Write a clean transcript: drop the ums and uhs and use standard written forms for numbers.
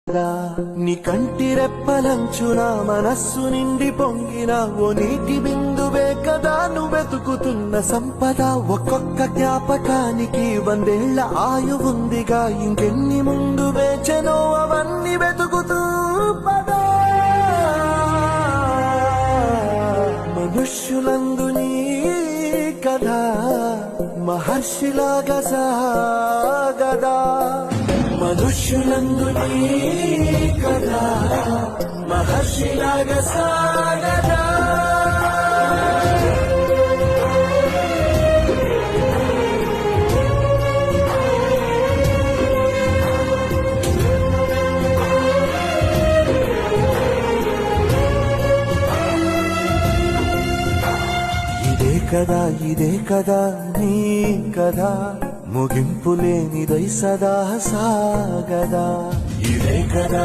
నీ కంటి రెప్పలంచున మనస్సు నిండి పొంగిన ఓ నీటి బిందువే కదా నువ్వు వెతుకుతున్న సంపద. ఒక్కొక్క జ్ఞాపకానికి 100 ఏళ్ల ఆయువుందిగా, ఇంకెన్ని ముందు వేచెనో అవన్నీ వెతుకుతూ పదా. మనుష్యులందు నీ కథ మహర్షిలాగా సాగదా, మనుష్యులందు నీ కథ మహర్షిలాగా సాగదా. ఇదే కదా నీ కదా, ముగింపు లేనిదై సదా సాగదా. ఇదే కదా